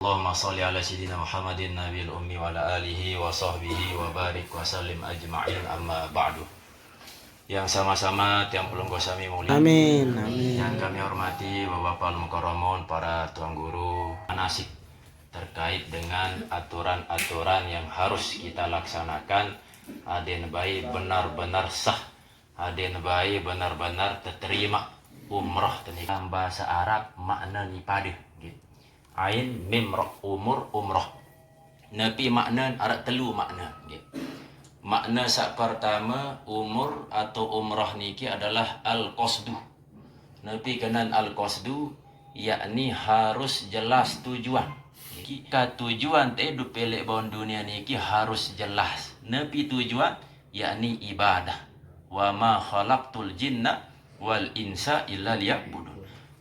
Allahumma sholli ala sayyidina Muhammadin nabiyil ummi wa ala alihi wa sahbihi wa barik wa sallim ajma'in, amma ba'du. Yang sama-sama tiang pelunggu sami mulia. Amin, amin. Yang kami hormati Bapak Al-Mukarramun, para tuan guru, manasik terkait dengan aturan-aturan yang harus kita laksanakan. Aden bayi benar-benar sah, aden bayi benar-benar terima umroh dalam bahasa Arab makna ni pada gitu. Ain mim ra umroh. Nabi makna ada telu makna gitu. Makna sak pertama umur atau umrah niki adalah al-qasdu. Nabi kenan al-qasdu yakni harus jelas tujuan. Jika tujuan hidup pelek bawah dunia niki harus jelas. Nabi tujuan yakni ibadah. Wa ma khalaqtul jinna wal insa illa liya'budun.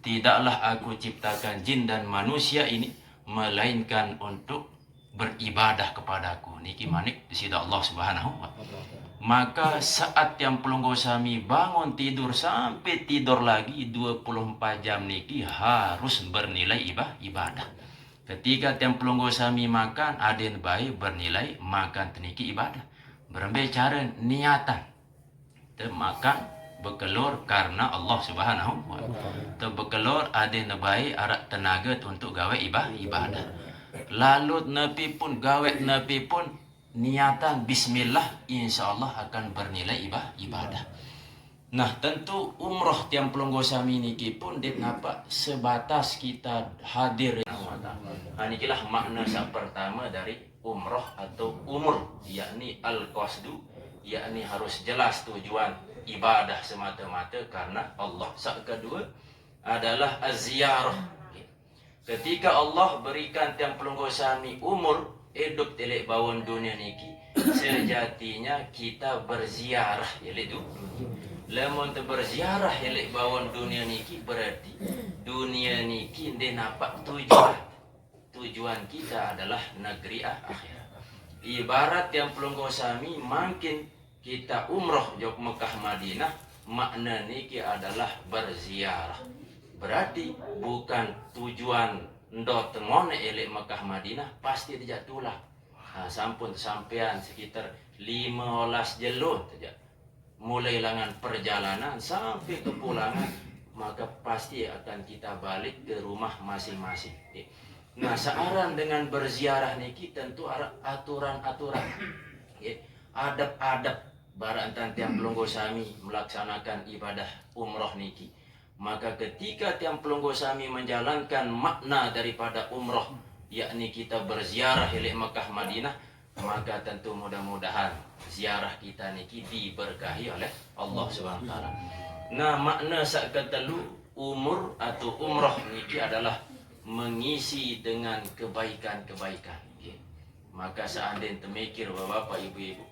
Tidaklah aku ciptakan jin dan manusia ini melainkan untuk beribadah kepadaku. Niki manik di sisi Allah Subhanahu wa ta'ala. Maka saat yang pelunggu sami bangun tidur sampai tidur lagi 24 jam niki harus bernilai ibadah. Ketika yang pelunggu sami makan aden bayi bernilai makan teniki ibadah. Berbicara niatan. Makan bekelor karena Allah Subhanahu wa ta'ala. Bekelor aden bayi arak tenaga untuk gawe ibadah. Lalu Nabi pun gawe Nabi pun niatan bismillah, insyaallah akan bernilai ibadah. Nah tentu umroh tiang pelunggu sami niki pun dit napa sebatas kita hadir. Inilah makna yang pertama dari umroh atau umur, yakni al-qasdu, yakni harus jelas tujuan ibadah semata-mata karena Allah. Sak kedua adalah az-ziyarah. Ketika Allah berikan tiang pelunggu sami umur hidup telek bawon dunia niki, sejatinya kita berziarah yaitu lemon berziarah elek bawon dunia niki berarti dunia niki dia nampak tujuan kita adalah negeri akhirat. Ibarat yang pelunggu sami makin kita umroh jok Mekah Madinah, makna niki adalah berziarah. Berarti bukan tujuan ndo tengone elek Mekah Madinah pasti tidak tulah. Sampun sampean sekitar 15 jelur saja. Mulai langan perjalanan sampai kepulangan, maka pasti akan kita balik ke rumah masing-masing. Nah, searan dengan berziarah niki tentu ada aturan-aturan, adab-adab barantan tiang pelunggu sami melaksanakan ibadah umroh niki. Maka ketika tiang pelunggu sami menjalankan makna daripada umroh, yakni kita berziarah elek Mekah Madinah, maka tentu mudah-mudahan ziarah kita niki diberkahi oleh Allah Subhanahu wa taala. Nah, makna sak ketelu umur atau umroh niki adalah mengisi dengan kebaikan-kebaikan. Maka seandainya temikir bapak ibu-ibu,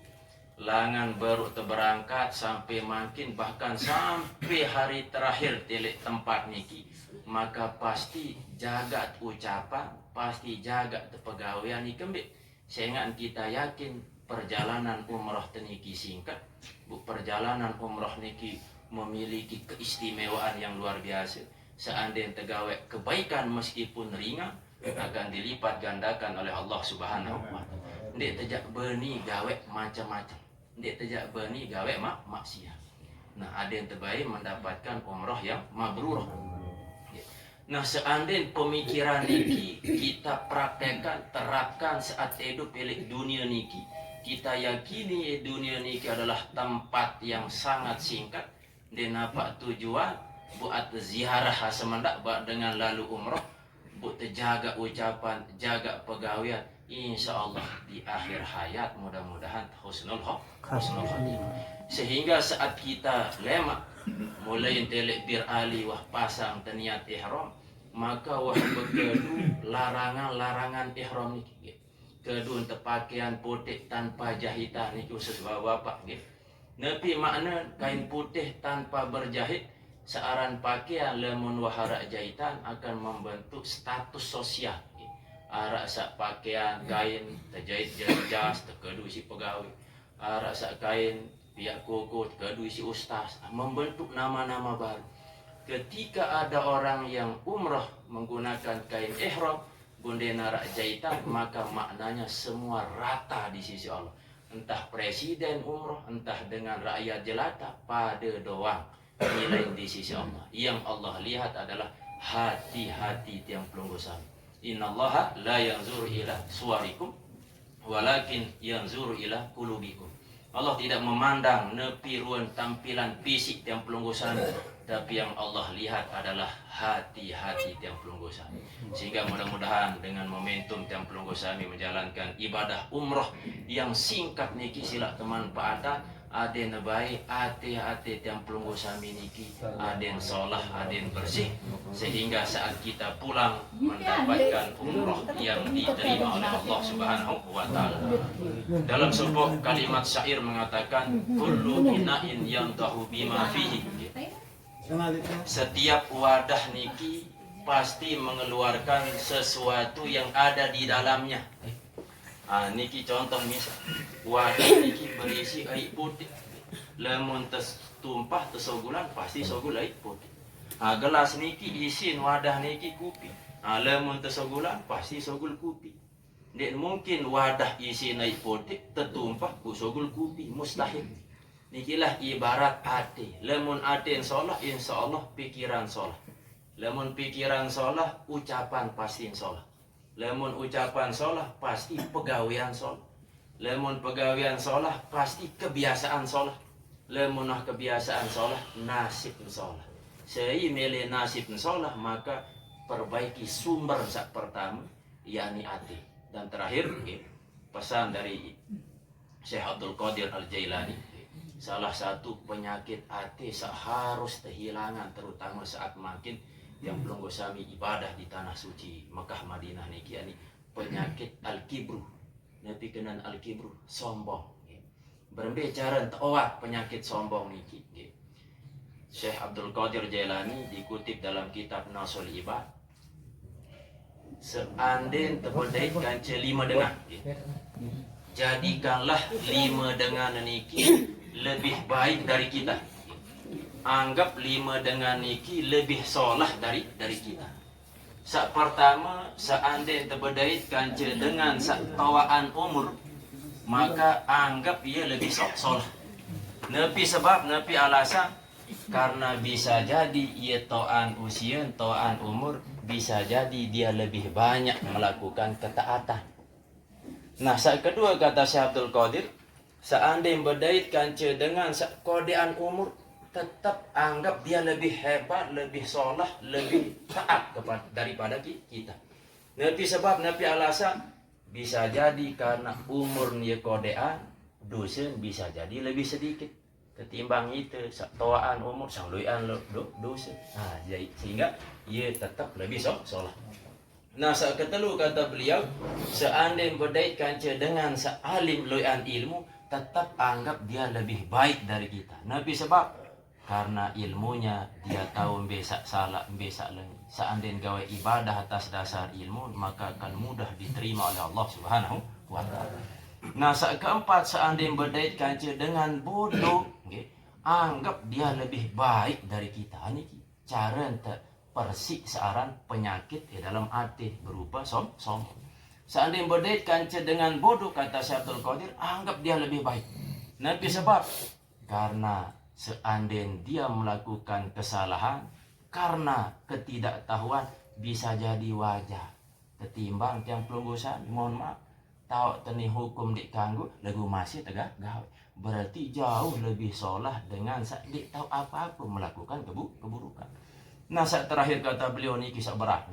langan baru terberangkat sampai makin bahkan sampai hari terakhir telek tempat niki, maka pasti jaga ucapan, pasti jaga pegawaian ikembik. Sehingga kita yakin perjalanan umroh teniki singkat, perjalanan umroh niki memiliki keistimewaan yang luar biasa. Seandainya tegawai kebaikan meskipun ringan akan dilipat gandakan oleh Allah Subhanahu wa ta'ala. Ndik tejak berni gawe macam-macam. Ndik tejak berni gawe maksiat. Nah, ada yang terbaik mendapatkan umroh yang mabrurah. Nah, seandainya pemikiran niki kita praktekkan, terapkan saat hidup milik dunia niki, kita yakini dunia niki adalah tempat yang sangat singkat dan apa tujuan buat ziarah semendak dengan lalu umroh, buat jaga ucapan, jaga pegawaian, insya Allah di akhir hayat mudah-mudahan husnul khatimah. Sehingga saat kita lemak mulai telek bir ali wah pasang teniat ihram, maka wah bekedu larangan ihram niki. Kedu untuk pakaian putih tanpa jahitan niki khusus bapak niki. Nabi makna kain putih tanpa berjahit, searan pakaian lemun wahara jahitan akan membentuk status sosial. Arak sak pakaian kain terjahit jas terkedu si pegawai. Arak sak kain pihak koko terkedu si ustaz, membentuk nama-nama baru. Ketika ada orang yang umrah menggunakan kain ihram, undena jaita, maka maknanya semua rata di sisi Allah. Entah presiden umroh, entah dengan rakyat jelata, pada doang nilai di sisi Allah. Yang Allah lihat adalah hati-hati tiang pelunggu sami. Innallaha la yanzuru ila suwarikum walakin yanzuru ila qulubikum. Allah tidak memandang nepi ruan tampilan fisik tiang pelunggu sami, tapi yang Allah lihat adalah hati-hati tiang pelunggu sami. Sehingga mudah-mudahan dengan momentum tiang pelunggu sami menjalankan ibadah umroh yang singkat niki sila teman Pak Ata, aden baik, ate tiang pelunggu sami niki, aden solah, aden bersih, sehingga saat kita pulang mendapatkan umroh yang diterima oleh Allah Subhanahu wa Ta'ala. Dalam sebuah kalimat syair mengatakan, kullu ina'in yantahu bima fihi. Setiap wadah niki pasti mengeluarkan sesuatu yang ada di dalamnya. Niki contoh misal, wadah niki berisi air putih. Lemon tumpah tesogulan pasti sogul air putih. Gelas niki isin wadah niki kopi. Lemon tesogulan pasti sogul kopi. Tidak mungkin wadah isi air putih tertumpah ku sogul kopi, mustahil. Nikilah ibarat hati. Lemon hati insyaallah, insyaallah pikiran sholah. Lemon pikiran sholah, ucapan pasti sholah. Lemon ucapan sholah, pasti pegawean sholah. Lemon pegawean sholah, pasti kebiasaan sholah. Lemon kebiasaan sholah, nasib sholah. Sei milih nasib sholah, maka perbaiki sumber sak pertama, yakni hati. Dan terakhir, pesan dari Syekh Abdul Qadir Al-Jailani, salah satu penyakit hati seharus kehilangan, terutama saat makin yang pelunggu sami ibadah di tanah suci Mekah Madinah niki ani penyakit al-kibru. Nabi kenan al-kibru, sombong. Berbicara tawat penyakit sombong niki. Syekh Abdul Qadir Jailani dikutip dalam kitab Nasul Ibad. Seandainya terpedait kanca 5 dengan. Jadikanlah 5 dengan niki lebih baik dari kita. Anggap 5 dengan niki lebih solah dari kita. Sak pertama, seandainya terbedait kanca dengan sak tawaan umur, maka anggap ia lebih solah. Nepi sebab, nepi alasan, karena bisa jadi ia toan usia, toan umur, bisa jadi dia lebih banyak melakukan ketaatan. Nah, sak kedua kata Syekh Abdul Qadir, seandainya berdait kanca dengan kodean umur, tetap anggap dia lebih hebat, lebih sholah, lebih taat daripada kita. Nabi sebab, Nabi alasan, bisa jadi karena umur dia kodean, dosa bisa jadi lebih sedikit. Ketimbang itu, toaan umur, sangluian dosa. Nah, jadi, sehingga ia tetap lebih sholah. Nah, saat ketelu kata beliau, seandainya berdait kanca dengan sealim loian ilmu, tetap anggap dia lebih baik dari kita. Nabi sebab, karena ilmunya dia tahu besak salah, besak lengit. Seandainya gawe ibadah atas dasar ilmu, maka akan mudah diterima oleh Allah Subhanahu wa Ta'ala. Nah, saat keempat, seandainya berdait kanca dengan bodoh, anggap dia lebih baik dari kita. Ini cara persik searan penyakit di dalam hati berupa sombong. Seandainya berdait kanca dengan bodoh, kata Syekh Abdul Qadir, anggap dia lebih baik. Nabi sebab, karena seandainya dia melakukan kesalahan karena ketidaktahuan, bisa jadi wajar ketimbang yang pelunggusan, mohon maaf, tahu teni hukum dikanggu lagu masih tegak gawe, berarti jauh lebih sholah dengan dik tahu apa-apa melakukan keburukan. Nah, saat terakhir kata beliau ni kisah berat,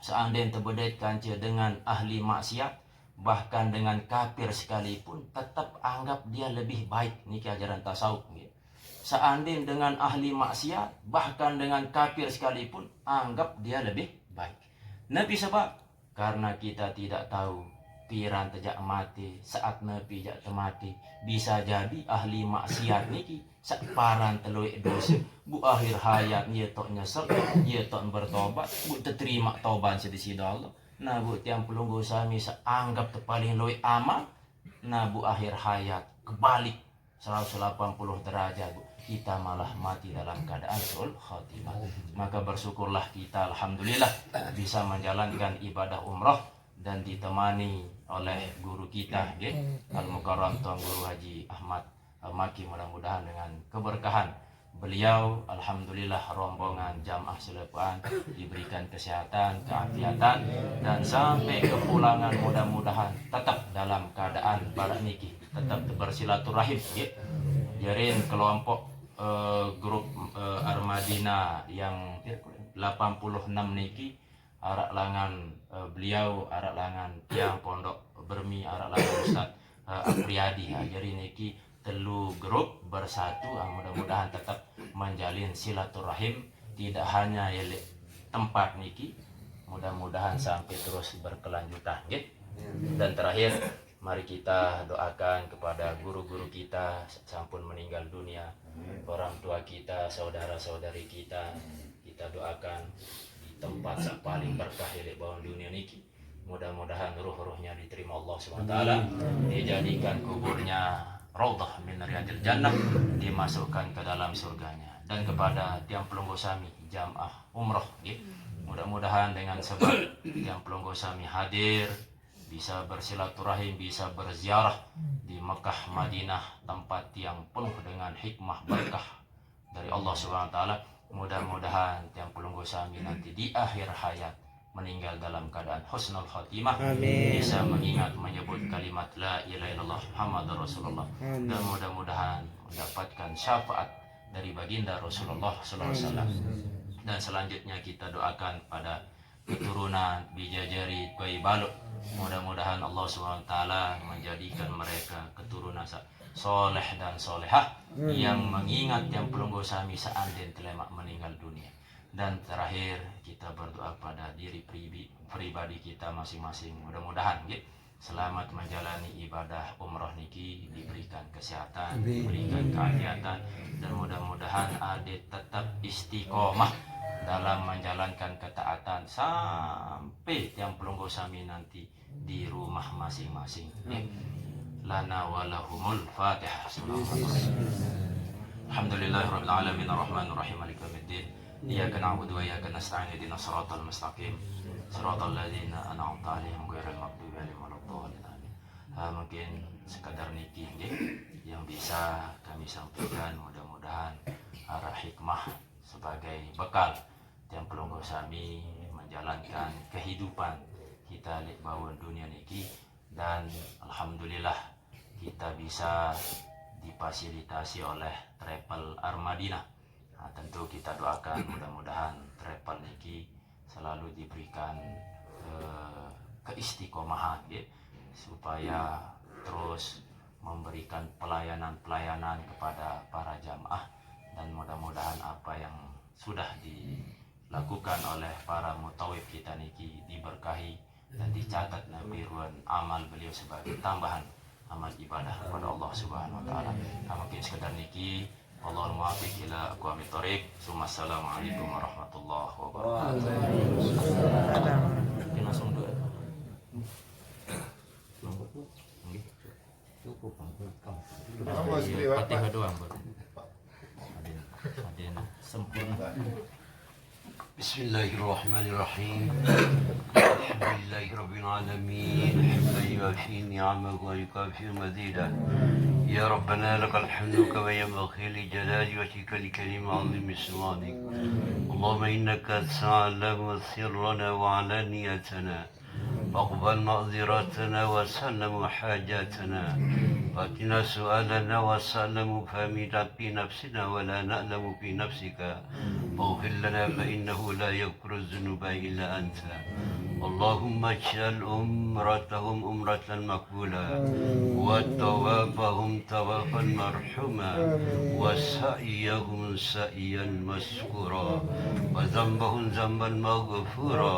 seandainya terbedait kanca dengan ahli maksiat, bahkan dengan kafir sekalipun, tetap anggap dia lebih baik. Niki ajaran tasawuf. Seandainya dengan ahli maksiat, bahkan dengan kafir sekalipun, anggap dia lebih baik. Nabi sebab, karena kita tidak tahu piran tejak mati, saat Nabi jak mati, bisa jadi ahli maksiat niki separan teluik dosa, bu akhir hayat dia tok nyesel, dia tok bertobat, bu terima taubat sedisi Allah. Nah, bu tiang pelunggu sami anggap paling luik amal, nah bu akhir hayat kebalik 180 derajat, Bu. Kita malah mati dalam keadaan su'ul khatimah. Maka bersyukurlah kita, alhamdulillah, bisa menjalankan ibadah umrah dan ditemani oleh guru kita, Al-Mukarram Tuan Guru Haji Ahmad Al-Maki. Mudah-mudahan dengan keberkahan beliau, alhamdulillah, rombongan jamaah Al-Quran diberikan kesehatan, keafiatan, dan sampai kepulangan mudah-mudahan tetap dalam keadaan barak niki, tetap bersilaturahim, jarin kelompok grup Armadina yang 86 niki, arak langan beliau, arak langan tiang pondok Bermi, arak langan Ustaz Apriyadi, jadi niki telu grup bersatu, mudah-mudahan tetap menjalin silaturahim tidak hanya tempat niki, mudah-mudahan sampai terus berkelanjutan, dan terakhir mari kita doakan kepada guru-guru kita sampun meninggal dunia, orang tua kita, saudara-saudari kita, kita doakan di tempat yang paling berkah di bawah dunia niki. Mudah-mudahan ruh-ruhnya diterima Allah SWT, dijadikan kuburnya raudhah min riyadil jannah, dimasukkan ke dalam surganya. Dan kepada tiang pelunggu sami jamaah umrah, mudah-mudahan dengan sebab tiang pelunggu sami hadir, bisa bersilaturahim, bisa berziarah di Mekah, Madinah, tempat yang penuh dengan hikmah berkah dari Allah SWT. Mudah-mudahan tiang pelunggu sami nanti di akhir hayat meninggal dalam keadaan husnul khatimah. Amin. Bisa mengingat menyebut kalimat la ilaha illallah Muhammadur Rasulullah. Amin. Dan mudah-mudahan mendapatkan syafaat dari baginda Rasulullah SAW. Dan selanjutnya kita doakan pada keturunan Bijajari Bayi Baluk, mudah-mudahan Allah SWT menjadikan mereka keturunan soleh dan solehah yang mengingat yang pelunggu sami seandainya telah meninggal dunia. Dan terakhir kita berdoa pada diri pribadi kita masing-masing, mudah-mudahan selamat menjalani ibadah umrah niki, diberikan kesehatan, diberikan keafiatan, dan mudah-mudahan adik tetap istiqomah dalam menjalankan ketaatan sampai yang pelunggu sami nanti di rumah masing-masing. Lana walahumul Fatihah. Alhamdulillahirabbil alamin arrahmanir rahim maliki yaumiddin. Iyyaka na'budu wa iyyaka nasta'in ihdinas siratal mustaqim siratal ladzina an'amta 'alaihim ghairil maghdubi 'alaihim waladdallin. Mungkin sekadar niki yang bisa kami sampaikan, mudah-mudahan arah hikmah sebagai bekal yang pelunggu sami menjalankan kehidupan kita di bawah dunia niki. Dan alhamdulillah kita bisa difasilitasi oleh travel Armadina. Tentu kita doakan mudah-mudahan travel niki selalu diberikan keistiqomahan, supaya terus memberikan pelayanan-pelayanan kepada para jamaah. Dan mudah-mudahan apa yang sudah dilakukan oleh para mutawif kita niki diberkahi dan dicatat nabiruan amal beliau sebagai tambahan amal ibadah kepada Allah Subhanahu wa taala. Mungkin sekedar niki, Allahul muwaffiq ila aqwamit thoriq. Assalamualaikum warahmatullahi wabarakatuh. Langsung doa. Cukup. Fatihah doang, Bu. Adina sempurna. Bismillahirrahmanirrahim. Alhamdulillahirabbil alamin. Hamdan yuwafi ni'amahu wa yukafi mazidah. Ya Rabbana lakal hamdu kama yanbaghi li jalali wajhika li karim 'azimi sultanik. Allahumma innaka ta'lamu sirrana wa 'alaniyatana. فاقبل معذرتنا وسلم حاجاتنا واتنا سؤالنا وسلم فامنا في نفسنا ولا نعلم في نفسك واغفر لنا فإنه لا يغفر الذنوب إلا أنت. اللهم اجعل أمرتهم أمرة مقبولة وتوافهم توافا مرحوما وسعيهم سعيا مشكورا وذنبهم ذنبا مغفورا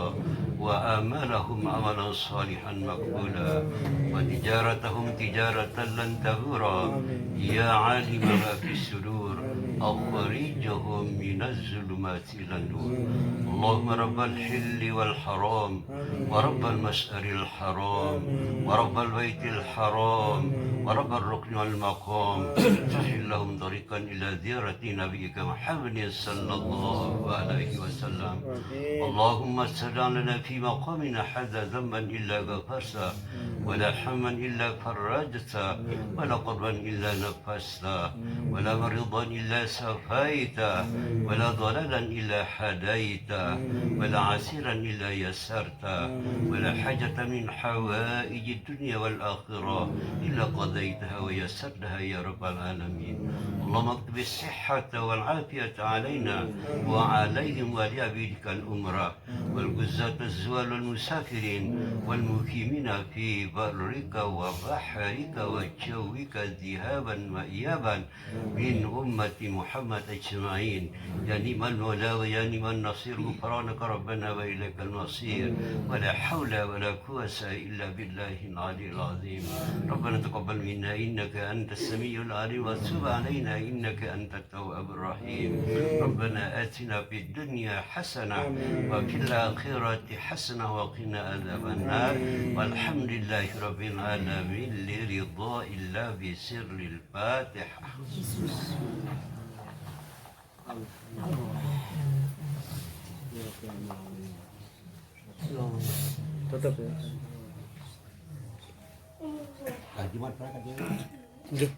وآمالهم عملا صالحا مقبولا وتجارتهم تجارة لن تبورا يا عالم ما في الصدور أخرجهم من الظلمات إلى النور اللهم رب الحل والحرام ورب المشعر الحرام ورب البيت الحرام ورب الركن والمقام سهل لهم طريقا إلى زيارة نبيك محمد صلى الله عليه وسلم اللهم استجعل لنا في مقامنا هذا ذنبا إلا غفرته ولا حما إلا فرجته ولا قربا إلا نفسته ولا مريضا إلا شفيته ولا ضلالا إلا هديته ولا عسيرا إلا يسرته ولا حاجة من حوائج الدنيا والآخرة إلا قضيتها ويسرتها يا رب العالمين اللهم اكتب الصحة والعافية علينا وعليهم ولعبيدك الأمراء والجزاة الزوال والمسافرين والمقيمين في برك وبحرك وجوك ذهابا وإيابا من أمة محمد أجمعين يا نعم المولى ويا نعم النصير غفرانك ربنا وإليك المصير ولا حول ولا قوة إلا بالله العلي العظيم ربنا تقبل منا إنك أنت السميع العليم وتب علينا إنك أنت التواب الرحيم ربنا آتنا في الدنيا حسنة وفي الآخرة حسنة وقنا عذاب النار والحمد لله رب العالمين لرضا الله بسر الفاتحة Tutup ya. Jumat berangkat ya? Nggih.